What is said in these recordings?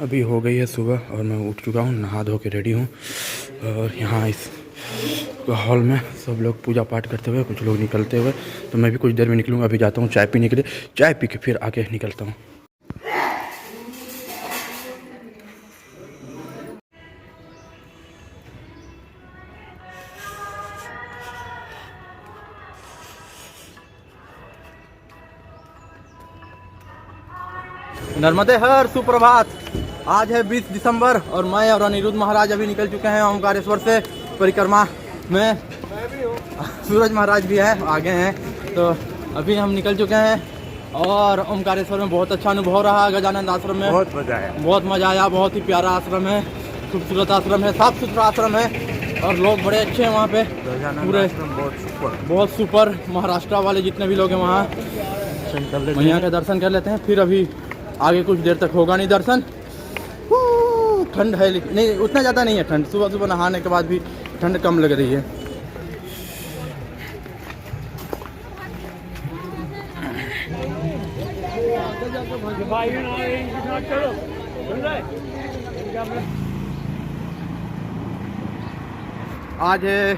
अभी हो गई है सुबह और मैं उठ चुका हूँ, नहा धो के रेडी हूँ। और यहाँ इस हॉल में सब लोग पूजा पाठ करते हुए, कुछ लोग निकलते हुए, तो मैं भी कुछ देर में निकलूँगा। अभी जाता हूँ चाय पीने के लिए, चाय पी के फिर आके निकलता हूँ। नर्मदे हर सुप्रभात। आज है 20 दिसंबर और मैं और अनिरुद्ध महाराज अभी निकल चुके हैं ओमकारेश्वर से परिक्रमा में। सूरज महाराज भी है, आगे हैं। तो अभी हम निकल चुके हैं और ओमकारेश्वर में बहुत अच्छा अनुभव रहा। गजानंद आश्रम में बहुत मज़ा आया। बहुत ही प्यारा आश्रम है, खूबसूरत आश्रम है, साफ सुथरा आश्रम है और लोग बड़े अच्छे हैं वहाँ पे पूरे। बहुत सुपर। महाराष्ट्र वाले जितने भी लोग हैं वहाँ मैया के दर्शन कर लेते हैं। फिर अभी आगे कुछ देर तक होगा नहीं दर्शन। ठंड है लेकिन नहीं, उतना ज़्यादा नहीं है ठंड। सुबह सुबह नहाने के बाद भी ठंड कम लग रही है। आज है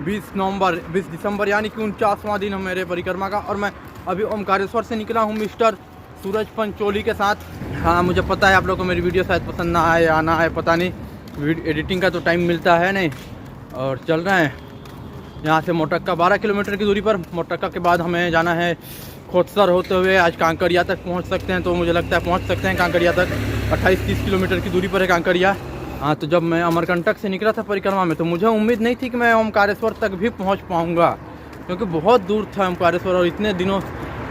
20 दिसंबर यानी कि 49वां दिन है मेरे परिक्रमा का और मैं अभी ओमकारेश्वर से निकला हूँ मिस्टर सूरज पंचोली के साथ। हाँ, मुझे पता है आप लोगों को मेरी वीडियो शायद पसंद ना आए या ना आए, पता नहीं, एडिटिंग का तो टाइम मिलता है नहीं। और चल रहे हैं यहाँ से मोटक्का 12 किलोमीटर की दूरी पर। मोटक्का के बाद हमें जाना है खोतसर होते हुए आज कांकरिया तक पहुँच सकते हैं। तो मुझे लगता है पहुँच सकते हैं कांकरिया तक। 28-30 किलोमीटर की दूरी पर है कांकरिया। हाँ, तो जब मैं अमरकंटक से निकला था परिक्रमा में तो मुझे उम्मीद नहीं थी कि मैं ओमकारेश्वर तक भी पहुँच पाऊँगा, क्योंकि बहुत दूर था ओमकारेश्वर और इतने दिनों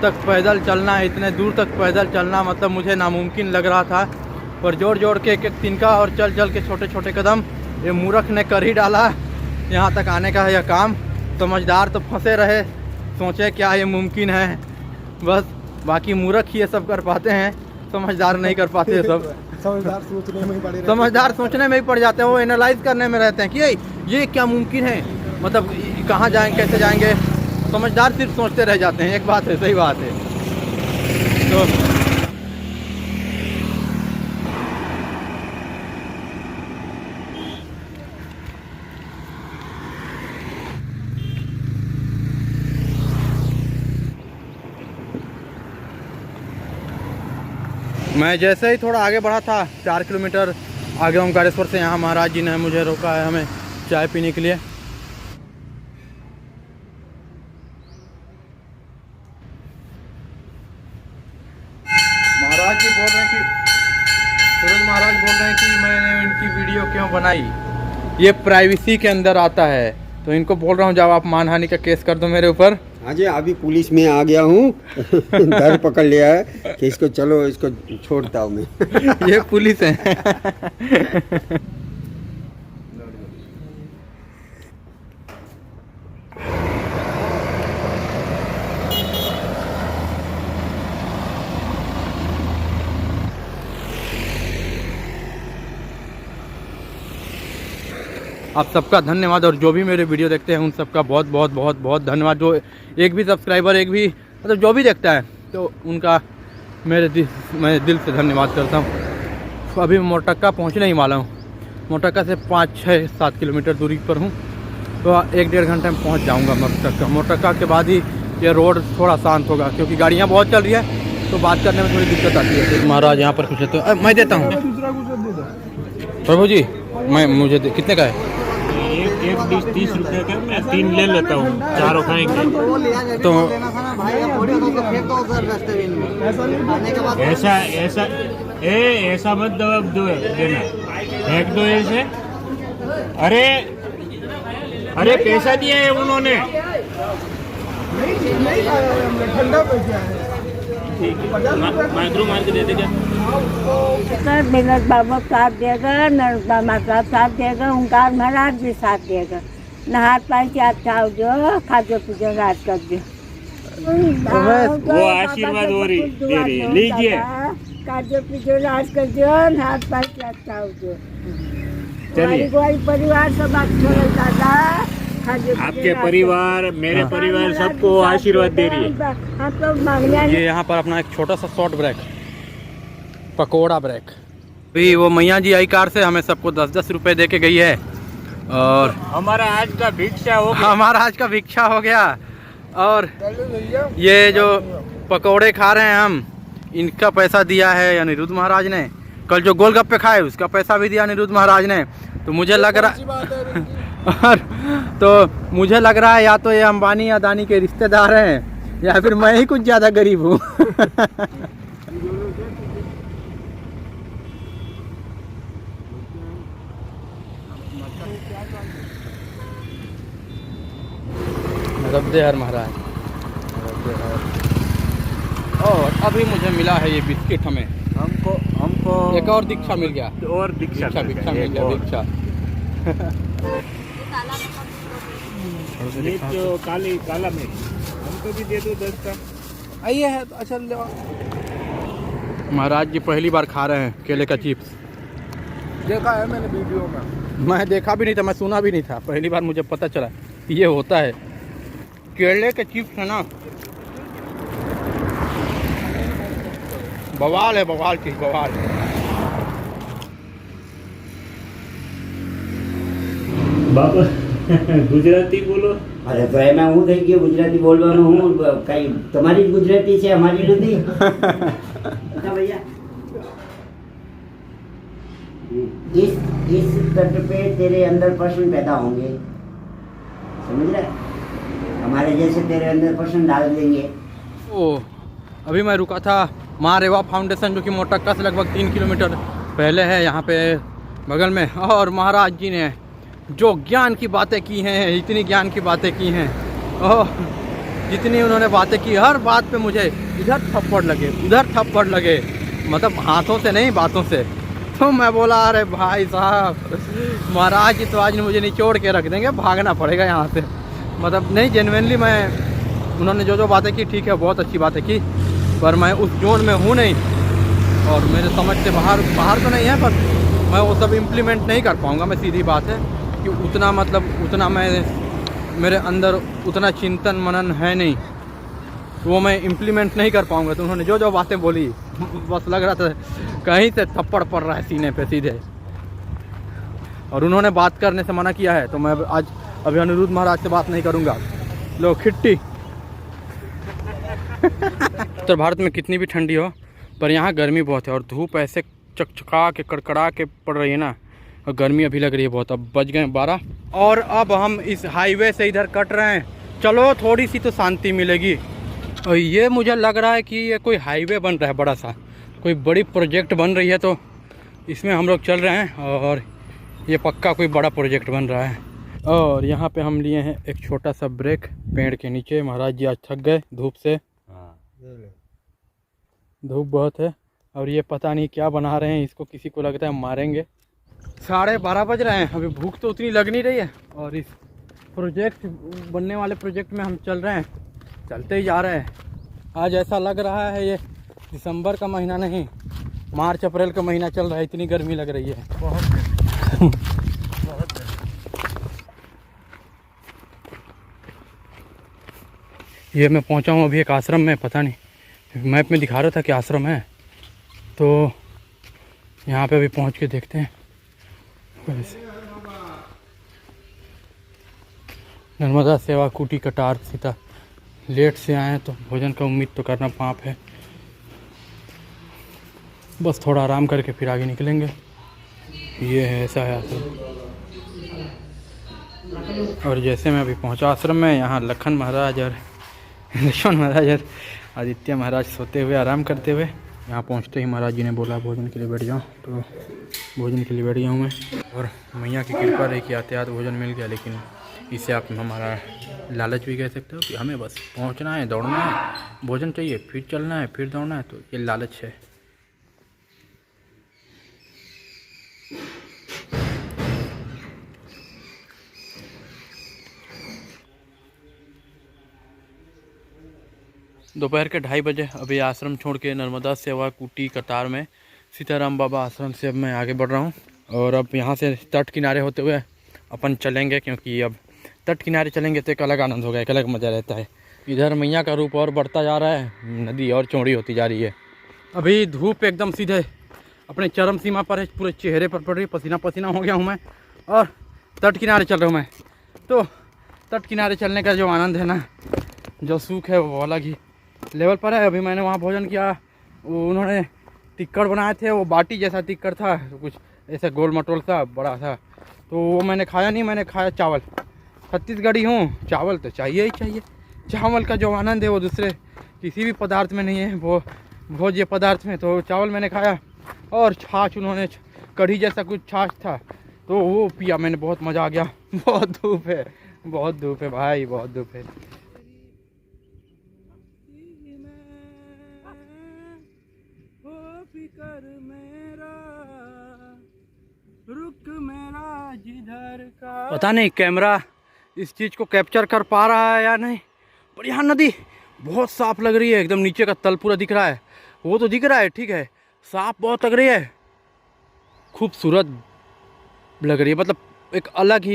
तक पैदल चलना है, इतने दूर तक पैदल चलना मतलब मुझे नामुमकिन लग रहा था। पर जोड़ जोड़ के एक एक तिनका और चल चल के छोटे छोटे कदम ये मूर्ख ने कर ही डाला। यहाँ तक आने का है यह काम। समझदार तो फंसे रहे, सोचे क्या ये मुमकिन है, बस। बाकी मूर्ख ही ये सब कर पाते हैं, समझदार नहीं कर पाते सब। समझदार सोचने में ही पड़ जाते हैं, वो एनालाइज करने में रहते हैं कि ये क्या मुमकिन है, मतलब कहाँ जाएंगे, कैसे जाएंगे। समझदार सिर्फ सोचते रह जाते हैं। एक बात है, सही बात है। तो मैं जैसे ही थोड़ा आगे बढ़ा था 4 किलोमीटर आगे ओमकारेश्वर से, यहाँ महाराज जी ने मुझे रोका है हमें चाय पीने के लिए। महाराज जी बोल रहे हैं कि सूरज महाराज बोल रहे हैं कि मैंने इनकी वीडियो क्यों बनाई, ये प्राइवेसी के अंदर आता है। तो इनको बोल रहा हूँ जब आप मानहानि का केस कर दो मेरे ऊपर। हाँ जी, अभी पुलिस में आ गया हूँ। डर पकड़ लिया है कि इसको चलो, इसको छोड़ता हूँ मैं। ये पुलिस है। आप सबका धन्यवाद और जो भी मेरे वीडियो देखते हैं उन सबका बहुत बहुत बहुत बहुत धन्यवाद। जो एक भी सब्सक्राइबर, एक भी मतलब जो भी देखता है तो उनका मैं दिल से धन्यवाद करता हूँ। अभी मोटक्का पहुँचने ही वाला हूँ। मोटक्का से 5-6-7 किलोमीटर दूरी पर हूँ, तो 1-1.5 घंटे में पहुँच जाऊँगा मोटक्का। मोटक्का के बाद ही ये रोड थोड़ा शांत होगा, क्योंकि गाड़ियाँ बहुत चल रही है तो बात करने में थोड़ी दिक्कत आती है। महाराज यहाँ पर कुछ है तो मैं देता हूँ। प्रभु जी, मुझे कितने का है? एक डिश 30 रुपये का, मैं 3 ले लेता हूँ, चारों खाएंगे। तो ऐसा मत दो देना, फेंक दो ऐसे। अरे पैसा दिया है उन्होंने। माइक्रो मार के दे दे क्या? विनोद बाबा साथ देगा, नर्मदा माता साथ देगा, ओंकार महाराज भी साथ देगा। नहात पानी के अच्छा हो जो, खाद्य पूजन राज कर दो। वो आशीर्वाद हो रही दे रही है, लीजिए। खाद्य पूजन राज कर दो, नहात पानी के अच्छा हो जो। चलिए, परिवार सब अच्छा रहता था। आपके परिवार, मेरे परिवार सबको आशीर्वाद दे रही है। ये यहाँ पर अपना एक छोटा सा शॉर्ट ब्रेक, पकोड़ा ब्रेक। अभी वो मैया जी आई कार से हमें सबको 10-10 रुपए दे के गई है और हमारा आज का भिक्षा हो गया। हमारा आज का भिक्षा हो गया। और ये जो पकौड़े खा रहे हैं हम, इनका पैसा दिया है अनिरुद्ध महाराज ने। कल जो गोलगप्पे खाए उसका पैसा भी दिया अनिरुद्ध महाराज ने। तो मुझे लग रहा और तो मुझे लग रहा है या तो ये अंबानी अदानी के रिश्तेदार हैं या फिर मैं ही कुछ ज़्यादा गरीब हूँ। रब्दे हर महाराज। और अभी मुझे मिला है ये बिस्किट, हमें हमको एक और दीक्षा मिल गया। और दीक्षा मिल गया दीक्षा। ये जो काला में हमको भी दे दो 10 का। आइए है तो अच्छा ले। महाराज जी पहली बार खा रहे हैं केले का चिप्स। देखा है मैंने वीडियो में। मैं देखा भी नहीं था, मैं सुना भी नहीं था, पहली बार मुझे पता चला ये होता है। केले के चिप्स है ना, बवाल है, बवाल चीज, बवाल। बाबा गुजराती बोलो। अरे तो मैं हूँ देखिए गुजराती बोलवानो हूँ, कहीं तुम्हारी गुजराती से हमारी नहीं। अच्छा भैया, इस तट पे तेरे अंदर प्रश्न पैदा होंगे, समझ रहे? हमारे जैसे तेरे अंदर प्रश्न डाल देंगे। ओ अभी मैं रुका था माँ रेवा फाउंडेशन, जो कि मोटक्का से लगभग 3 किलोमीटर पहले है, यहाँ पे बगल में। और महाराज जी ने जो ज्ञान की बातें की हैं, इतनी ज्ञान की बातें की हैं, ओह जितनी उन्होंने बातें की, हर बात पे मुझे इधर थप्पड़ लगे उधर थप्पड़ लगे, मतलब हाथों से नहीं बातों से। तो मैं बोला अरे भाई साहब, महाराज जी तो आज मुझे निचोड़ के रख देंगे, भागना पड़ेगा यहाँ से। मतलब नहीं, जेन्युइनली मैं, उन्होंने जो जो बातें की ठीक है, बहुत अच्छी बातें की, पर मैं उस जोन में हूँ नहीं और मेरे समझ से बाहर तो नहीं है, पर मैं वो सब इम्प्लीमेंट नहीं कर पाऊँगा। मैं सीधी बात है कि उतना मतलब उतना मेरे अंदर उतना चिंतन मनन है नहीं, वो मैं इम्प्लीमेंट नहीं कर पाऊँगा। तो उन्होंने जो जो बातें बोली, बस लग रहा था कहीं से थप्पड़ पड़ रहा है सीने पे सीधे। और उन्होंने बात करने से मना किया है, तो मैं आज अभी अनिरुद्ध महाराज से बात नहीं करूँगा। लो खिट्टी। उत्तर भारत में कितनी भी ठंडी हो, पर यहाँ गर्मी बहुत है और धूप ऐसे चकचका के कड़कड़ा के पड़ रही है ना, और गर्मी अभी लग रही है बहुत। अब बज गए 12 और अब हम इस हाईवे से इधर कट रहे हैं। चलो थोड़ी सी तो शांति मिलेगी। और ये मुझे लग रहा है कि ये कोई हाईवे बन रहा है, बड़ा सा कोई बड़ी प्रोजेक्ट बन रही है, तो इसमें हम लोग चल रहे हैं और ये पक्का कोई बड़ा प्रोजेक्ट बन रहा है। और यहाँ पे हम लिए हैं एक छोटा सा ब्रेक पेड़ के नीचे। महाराज जी आज थक गए धूप से, धूप बहुत है और ये पता नहीं क्या बना रहे हैं, इसको किसी को लगता है मारेंगे। 12:30 बज रहे हैं, अभी भूख तो उतनी लग नहीं रही है और इस प्रोजेक्ट बनने वाले प्रोजेक्ट में हम चल रहे हैं, चलते ही जा रहे हैं। आज ऐसा लग रहा है ये दिसंबर का महीना नहीं, मार्च अप्रैल का महीना चल रहा है, इतनी गर्मी लग रही है बहुत। ये मैं पहुंचा हूँ अभी एक आश्रम में, पता नहीं मैप में दिखा रहा था कि आश्रम है, तो यहाँ पे अभी पहुँच के देखते हैं। नर्मदा सेवा कुटी कटार सीता। लेट से आए हैं तो भोजन का उम्मीद तो करना पाप है, बस थोड़ा आराम करके फिर आगे निकलेंगे। ये है, ऐसा है आश्रम। और जैसे मैं अभी पहुंचा आश्रम में, यहाँ लखन महाराज और लक्ष्मण महाराज और आदित्य महाराज सोते हुए आराम करते हुए। यहाँ पहुँचते ही महाराज जी ने बोला भोजन के लिए बैठ जाओ, तो भोजन के लिए बैठ गया हूँ मैं। और मैया की कृपा रही कि आते आते भोजन मिल गया, लेकिन इसे आप हमारा लालच भी कह सकते हो कि हमें बस पहुँचना है, दौड़ना है, भोजन चाहिए, फिर चलना है, फिर दौड़ना है, तो ये लालच है। दोपहर के 2:30 बजे अभी आश्रम छोड़ के नर्मदा सेवा कुटी कतार में सीताराम बाबा आश्रम से अब मैं आगे बढ़ रहा हूँ। और अब यहाँ से तट किनारे होते हुए अपन चलेंगे, क्योंकि अब तट किनारे चलेंगे तो एक अलग आनंद होगा, एक अलग मज़ा रहता है। इधर मैया का रूप और बढ़ता जा रहा है, नदी और चौड़ी होती जा रही है। अभी धूप एकदम सीधे अपने चरम सीमा पर है, पूरे चेहरे पर पड़ रही है, पसीना पसीना हो गया हूँ मैं। और तट किनारे चल रहा हूँ मैं। तो तट किनारे चलने का जो आनंद है ना, जो सुख है वो अलग ही लेवल पर है। अभी मैंने वहाँ भोजन किया, उन्होंने टिक्कड़ बनाए थे, वो बाटी जैसा टिक्कड़ था, कुछ ऐसा गोल मटोल सा बड़ा था, तो वो मैंने खाया नहीं, मैंने खाया चावल। छत्तीसगढ़ी हूँ, चावल तो चाहिए ही चाहिए। चावल का जो आनंद है वो दूसरे किसी भी पदार्थ में नहीं है, वो भोज्य पदार्थ में। तो चावल मैंने खाया और छाछ, उन्होंने कढ़ी जैसा कुछ छाछ था तो वो पिया मैंने, बहुत मज़ा आ गया। बहुत धूप है, बहुत धूप है भाई, बहुत धूप है। पता नहीं कैमरा इस चीज़ को कैप्चर कर पा रहा है या नहीं, पर यहाँ नदी बहुत साफ लग रही है, एकदम नीचे का तल पूरा दिख रहा है, वो तो दिख रहा है ठीक है, साफ बहुत लग रही है, खूबसूरत लग रही है, मतलब एक अलग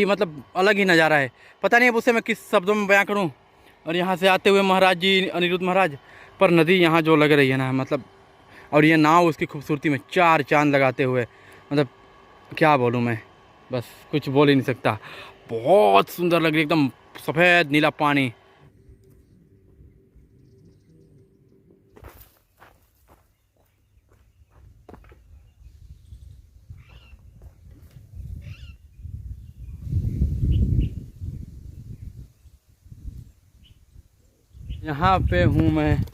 ही नज़ारा है। पता नहीं अब उसे मैं किस शब्दों में बयां करूं। और यहाँ से आते हुए महाराज जी, अनिरुद्ध महाराज, पर नदी यहाँ जो लग रही है ना, मतलब, और ये नाव उसकी खूबसूरती में चार चांद लगाते हुए, मतलब क्या बोलूँ मैं, बस कुछ बोल ही नहीं सकता। बहुत सुंदर लग रही है, एकदम सफ़ेद नीला पानी। यहाँ पे हूँ मैं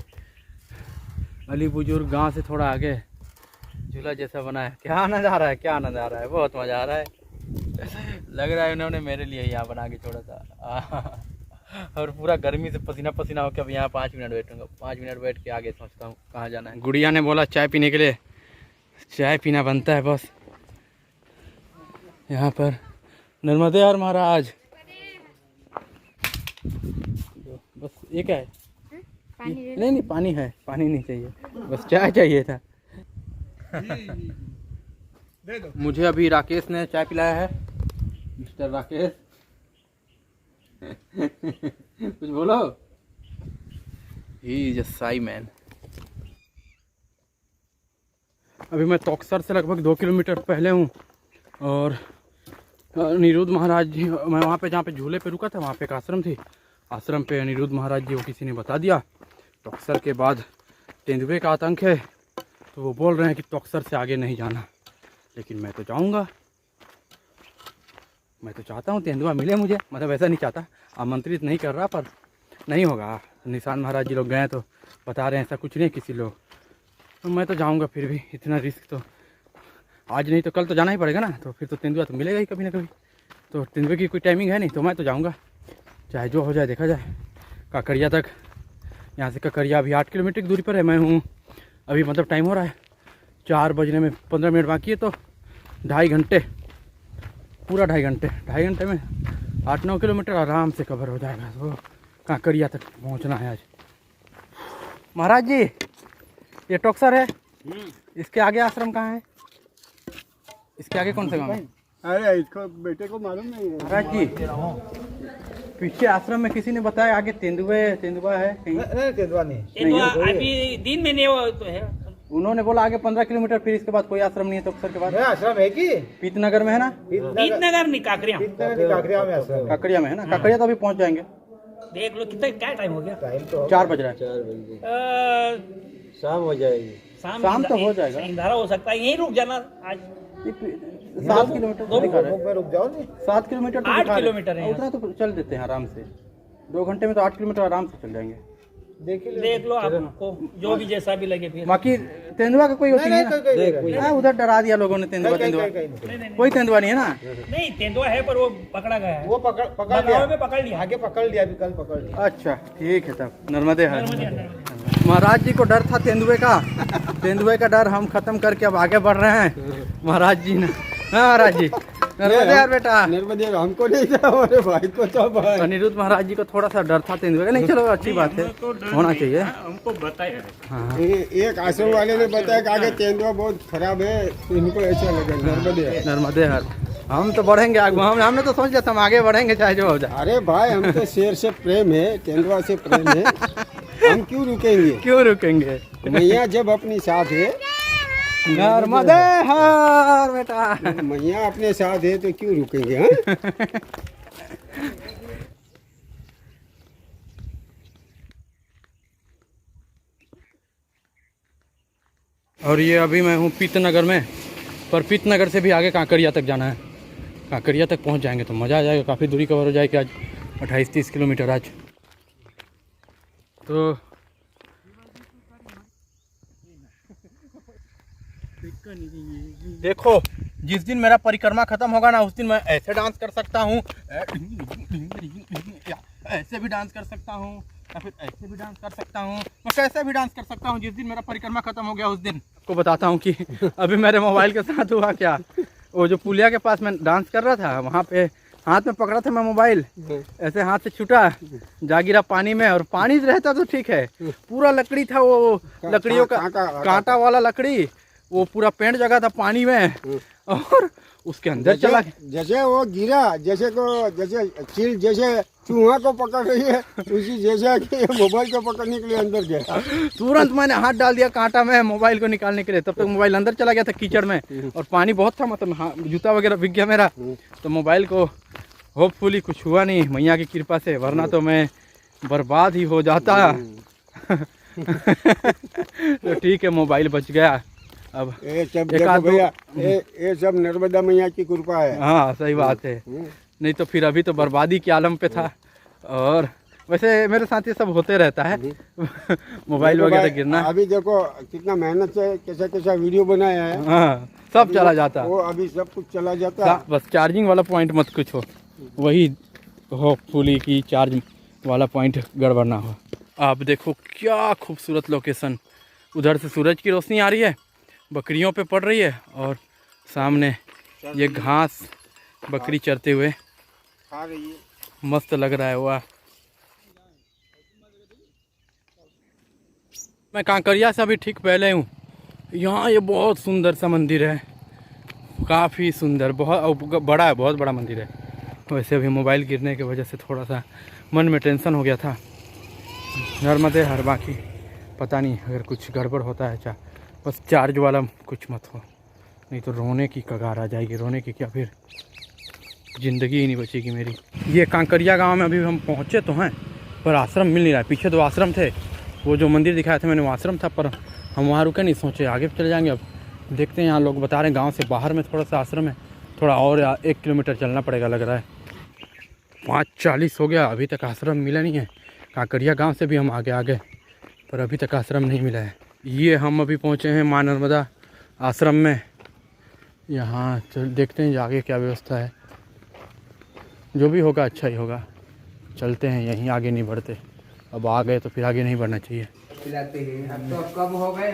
अली बुजुर्ग गांव से थोड़ा आगे, झूला जैसा बना है। क्या आनंद आ रहा है, क्या आनंद आ रहा है, बहुत मज़ा आ रहा है। लग रहा है उन्होंने मेरे लिए यहाँ बना के छोड़ा था। और पूरा गर्मी से पसीना पसीना होकर अब यहाँ 5 मिनट बैठूंगा, 5 मिनट बैठ के आगे सोचता हूँ कहाँ जाना है। गुड़िया ने बोला चाय पीने के लिए, चाय पीना बनता है बस। यहाँ पर नर्मदे हर महाराज, बस ये क्या है? नहीं पानी है, पानी नहीं चाहिए, बस चाय चाहिए था। मुझे अभी राकेश ने चाय पिलाया है, मिस्टर राकेश। कुछ बोलो। He is a Sai man. अभी मैं तोकसर से लगभग 2 किलोमीटर पहले हूँ और अनिरुद्ध महाराज जी, मैं वहाँ पे जहाँ पे झूले पे रुका था, वहाँ पे एक आश्रम थी, आश्रम पे अनिरुद्ध महाराज जी को किसी ने बता दिया तोकसर के बाद तेंदुए का आतंक है, तो वो बोल रहे हैं कि तोकसर से आगे नहीं जाना। लेकिन मैं तो जाऊंगा, मैं तो चाहता हूँ तेंदुआ मिले मुझे, मतलब ऐसा नहीं चाहता, आमंत्रित नहीं कर रहा, पर नहीं होगा। निशान महाराज जी लोग गए तो बता रहे हैं ऐसा कुछ नहीं किसी लोग, तो मैं तो जाऊँगा। फिर भी इतना रिस्क तो आज नहीं तो कल तो जाना ही पड़ेगा ना, तो फिर तो तेंदुआ तो मिलेगा ही कभी ना कभी। तो तेंदुए की कोई टाइमिंग है नहीं, तो मैं तो जाऊँगा, चाहे जो हो जाए देखा जाए। काकरिया तक, यहाँ से काकरिया अभी 8 किलोमीटर की दूरी पर है। मैं हूँ अभी, मतलब टाइम हो रहा है 4 बजने में 15 मिनट बाकी है, तो 2.5 घंटे, पूरा 2.5 घंटे में 8-9 किलोमीटर आराम से कवर हो जाएगा। तो काकरिया तक पहुँचना है आज। महाराज जी ये टोकसर है, इसके आगे आश्रम कहाँ है? इसके आगे कौन सा गाँव है? अरे इसको बेटे को मालूम नहीं है। महाराज जी पीछे आश्रम में किसी ने बताया आगे तेंदुआ है कहीं? तेंदुआ नहीं, तेंदुआ अभी दिन में नहीं वो तो है। उन्होंने बोला आगे 15 किलोमीटर, फिर इसके बाद कोई आश्रम नहीं है तोकसर के बाद। आश्रम है कि पीतनगर में है ना? पीतनगर नहीं, काकरिया। काकरिया में आश्रम है। काकरिया में है ना? काकरिया तो अभी पहुंच जाएंगे। देख लो कितना क्या टाइम हो गया, टाइम तो 4 बज रहा है, शाम हो जाएगी। शाम तो हो जाएगा। अंधारा हो सकता है, यहीं रुक जाना आज। 7 किलोमीटर तो दिखा रहा है। में रुक जाओ नहीं, 7 किलोमीटर तो 8 दिखा रहा है। किलोमीटर है। उतना तो चल देते हैं आराम से, 2 घंटे में तो 8 किलोमीटर आराम से चल जाएंगे। देख लो आपको जो भी जैसा भी लगे। फिर बाकी तेंदुआ का कोई होती नहीं है, उधर डरा दिया लोगों ने। तेंदुआ कोई तेंदुआ नहीं है ना? नहीं तेंदुआ है, पर वो पकड़ा गया है, वो पकड़ बगाव में पकड़ लिया। आगे पकड़ लिया, अभी कल पकड़ लिया। अच्छा ठीक है, तब नर्मदे हर। महाराज जी को डर था तेंदुए का, तेंदुए का डर हम खत्म करके अब आगे बढ़ रहे हैं। महाराज जी ने, हाँ महाराज जी, नर्मदे हर बेटा। नर्मदे हमको नहीं था, हमारे भाई को था भाई। अनिरुद्ध महाराज जी को थोड़ा सा डर था तेंदुए का। नहीं चलो अच्छी बात है, होना चाहिए। हमको बताया। हाँ एक आश्रम वाले ने बताया कि आगे तेंदुआ बहुत खराब है, इनको ऐसा लगा। नर्मदे हर, हम तो बढ़ेंगे आगे। हमने तो सोच लिया था हम आगे बढ़ेंगे चाहे जो हो जाए। अरे भाई हम तो शेर से प्रेम है, तेंदुआ से प्रेम है, हम क्यों रुकेंगे? क्यों रुकेंगे? मैया जब अपनी साथ है नर्मदे हर बेटा। मैया अपने साथ है तो क्यों रुकेंगे? हाँ और ये अभी मैं हूँ पीतनगर में, पर पीतनगर से भी आगे कांकरिया तक जाना है। कांकरिया तक पहुँच जाएंगे तो मज़ा आ जाएगा, काफ़ी दूरी कवर हो जाएगी आज, 28-30 किलोमीटर आज। तो देखो, जिस दिन मेरा परिक्रमा खत्म होगा ना, उस दिन मैं ऐसे डांस कर सकता हूँ, ऐसे भी डांस कर सकता हूँ, या फिर ऐसे भी डांस कर सकता हूँ, मैं कैसे भी डांस कर सकता हूँ। जिस दिन मेरा परिक्रमा खत्म हो गया उस दिन आपको बताता हूँ कि अभी मेरे मोबाइल के साथ हुआ क्या। वो जो पुलिया के पास मैं डांस कर रहा था, वहाँ पे हाथ में पकड़ा था मैं मोबाइल, ऐसे हाथ से छूटा, जा गिरा पानी में। और पानी रहता तो ठीक है, पूरा लकड़ी था, वो लकड़ियों का कांटा वाला लकड़ी, वो पूरा पेंट जगह था पानी में, और उसके अंदर चला। जैसे वो गिरा, जैसे चील जैसे चूहा को पकड़ रही है, उसी जैसे कि मोबाइल को पकड़ने के लिए अंदर गया। तुरंत मैंने हाथ डाल दिया कांटा में मोबाइल को निकालने के लिए, तब तक मोबाइल अंदर चला गया था कीचड़ में, और पानी बहुत था, मतलब जूता वगैरह भीग गया मेरा। तो मोबाइल को होपफुली कुछ हुआ नहीं मैया की कृपा से, वरना तो मैं बर्बाद ही हो जाता। तो ठीक है, मोबाइल बच गया। अब ये सब देखो भैया, ये सब नर्मदा मैया की कृपा है। हाँ सही बात है, नहीं तो फिर अभी तो बर्बादी के आलम पे था। और वैसे मेरे साथ ये सब होते रहता है, मोबाइल वगैरह गिरना। अभी देखो कितना मेहनत से कैसा कैसा वीडियो बनाया है। हाँ, सब चला जाता, वो अभी सब कुछ चला जाता। बस चार्जिंग वाला पॉइंट मत कुछ हो, वही होपफुली की चार्ज वाला पॉइंट गड़बड़ ना हो। आप देखो क्या खूबसूरत लोकेशन, उधर से सूरज की रोशनी आ रही है, बकरियों पे पड़ रही है, और सामने ये घास बकरी चरते हुए खा रही है, मस्त लग रहा है। वाह, मैं कांकरिया से अभी ठीक पहले हूँ। यहाँ ये बहुत सुंदर सा मंदिर है, काफ़ी सुंदर, बहुत बड़ा है, बहुत बड़ा मंदिर है। वैसे अभी मोबाइल गिरने की वजह से थोड़ा सा मन में टेंशन हो गया था। नर्मदे हर, बाकी पता नहीं अगर कुछ गड़बड़ होता है, अच्छा बस चार्ज वाला कुछ मत हो, नहीं तो रोने की कगार आ जाएगी। रोने की क्या, फिर ज़िंदगी ही नहीं बचेगी मेरी। ये कांकरिया गांव में अभी हम पहुंचे तो हैं, पर आश्रम मिल नहीं रहा है। पीछे 2 आश्रम थे, वो जो मंदिर दिखाया था मैंने वो आश्रम था, पर हम वहाँ रुके नहीं, सोचे आगे चले जाएंगे। अब देखते हैं, यहाँ लोग बता रहे हैं गाँव से बाहर में थोड़ा सा आश्रम है, थोड़ा और 1 किलोमीटर चलना पड़ेगा लग रहा है। 5:40 हो गया, अभी तक आश्रम मिला नहीं है। कांकरिया गाँव से भी हम आगे आ गए, पर अभी तक आश्रम नहीं मिला है। ये हम अभी पहुँचे हैं माँ नर्मदा आश्रम में। यहाँ चल देखते हैं आगे क्या व्यवस्था है, जो भी होगा अच्छा ही होगा। चलते हैं, यहीं आगे नहीं बढ़ते, अब आ गए तो फिर आगे नहीं बढ़ना चाहिए। तो कब हो गए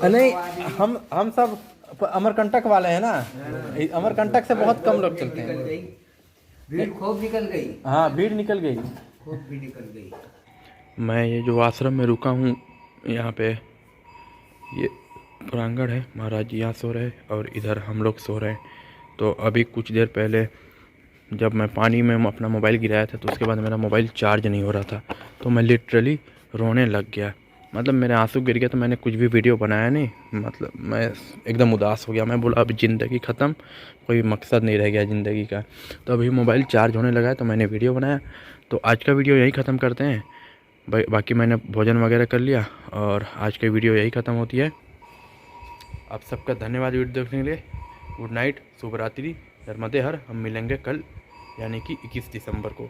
नहीं, हम सब अमरकंटक वाले हैं ना, अमरकंटक से बहुत कम लोग चलते हैं। भीड़ खूब निकल गई। हाँ, भीड़ निकल गई, खूब भीड़ निकल गई। मैं ये जो आश्रम में रुका हूँ, यहाँ पे ये प्रांगण है, महाराज जी यहाँ सो रहे और इधर हम लोग सो रहे हैं। तो अभी कुछ देर पहले जब मैं पानी में अपना मोबाइल गिराया था, तो उसके बाद मेरा मोबाइल चार्ज नहीं हो रहा था, तो मैं लिटरली रोने लग गया। मतलब मेरे आंसू गिर गया, तो मैंने कुछ भी वीडियो बनाया नहीं, मतलब मैं एकदम उदास हो गया। मैं बोला अब ज़िंदगी ख़त्म, कोई मकसद नहीं रह गया ज़िंदगी का। तो अभी मोबाइल चार्ज होने लगा है, तो मैंने वीडियो बनाया। तो आज का वीडियो यहीं ख़त्म करते हैं। बाकी मैंने भोजन वगैरह कर लिया, और आज की वीडियो यही ख़त्म होती है। आप सबका धन्यवाद वीडियो देखने के लिए। गुड नाइट, शुभ रात्रि, नर्मदे हर। हम मिलेंगे कल, यानी कि 21 दिसंबर को।